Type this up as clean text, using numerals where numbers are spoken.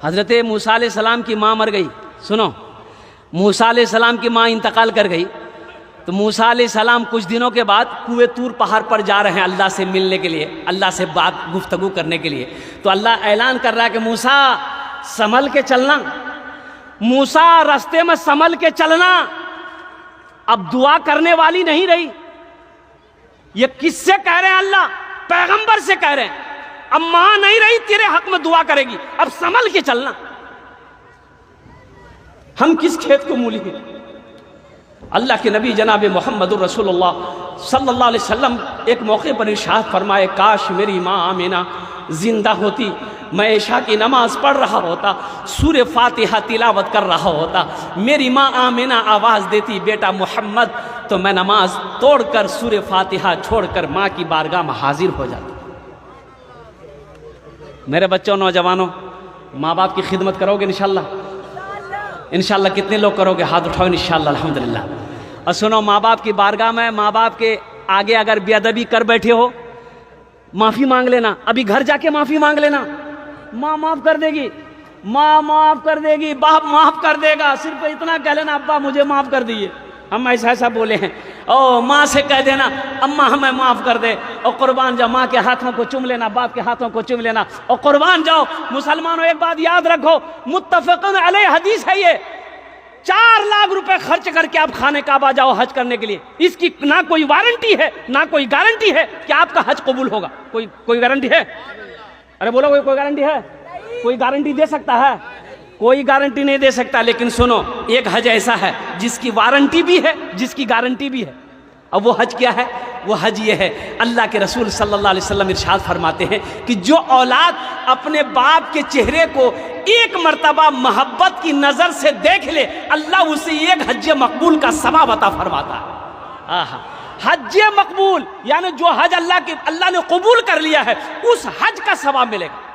حضرت موسیٰ علیہ السلام کی ماں مر گئی. سنو، موسیٰ علیہ السلام کی ماں انتقال کر گئی تو موسیٰ علیہ السلام کچھ دنوں کے بعد کوہ طور پہاڑ پر جا رہے ہیں اللہ سے ملنے کے لیے، اللہ سے بات گفتگو کرنے کے لیے. تو اللہ اعلان کر رہا ہے کہ موسیٰ سنبھل کے چلنا، موسیٰ راستے میں سنبھل کے چلنا. اب دعا کرنے والی نہیں رہی. یہ کس سے کہہ رہے ہیں؟ اللہ پیغمبر سے کہہ رہے ہیں. اب ماں نہیں رہی تیرے حق میں دعا کرے گی، اب سنبھل کے چلنا. ہم کس کھیت کو مولی ہیں؟ اللہ کے نبی جناب محمد الرسول اللہ صلی اللہ علیہ وسلم ایک موقع پر ارشاد فرمائے، کاش میری ماں آمینہ زندہ ہوتی، میں عشاء کی نماز پڑھ رہا ہوتا، سورہ فاتحہ تلاوت کر رہا ہوتا، میری ماں آمینہ آواز دیتی بیٹا محمد، تو میں نماز توڑ کر سورہ فاتحہ چھوڑ کر ماں کی بارگاہ میں حاضر ہو جاتا. میرے بچوں، نوجوانوں، ماں باپ کی خدمت کرو گے انشاءاللہ؟ انشاءاللہ کتنے لوگ کرو گے؟ ہاتھ اٹھاؤ انشاءاللہ. الحمدللہ. اور سنو، ماں باپ کی بارگاہ میں ماں باپ کے آگے اگر بے ادبی کر بیٹھے ہو، معافی مانگ لینا. ابھی گھر جا کے معافی مانگ لینا. ماں معاف کر دے گی، ماں معاف کر دے گی، باپ معاف کر دے گا. صرف اتنا کہہ لینا، ابا مجھے معاف کر دیئے. ہم ایسا بولے ہیں. او ماں سے کہہ دینا، اماں ہمیں معاف کر دے. اور قربان جاؤ، ماں کے ہاتھوں کو چوم لینا، باپ کے ہاتھوں کو چوم لینا. اور قربان جاؤ. مسلمانوں ایک بات یاد رکھو، متفقن علیہ حدیث ہے یہ، 4 لاکھ روپے خرچ کر کے آپ خانہ کعبہ جاؤ حج کرنے کے لیے، اس کی نہ کوئی وارنٹی ہے نہ کوئی گارنٹی ہے کہ آپ کا حج قبول ہوگا. کوئی گارنٹی ہے؟ ارے بولو، کوئی گارنٹی ہے؟ کوئی گارنٹی دے سکتا ہے؟ کوئی گارنٹی نہیں دے سکتا. لیکن سنو، ایک حج ایسا ہے جس کی وارنٹی بھی ہے، جس کی گارنٹی بھی ہے. اب وہ حج کیا ہے؟ وہ حج یہ ہے، اللہ کے رسول صلی اللہ علیہ وسلم ارشاد فرماتے ہیں کہ جو اولاد اپنے باپ کے چہرے کو ایک مرتبہ محبت کی نظر سے دیکھ لے، اللہ اسے ایک حج مقبول کا ثواب عطا فرماتا ہے. حج مقبول یعنی جو حج اللہ نے قبول کر لیا ہے، اس حج کا ثواب ملے گا.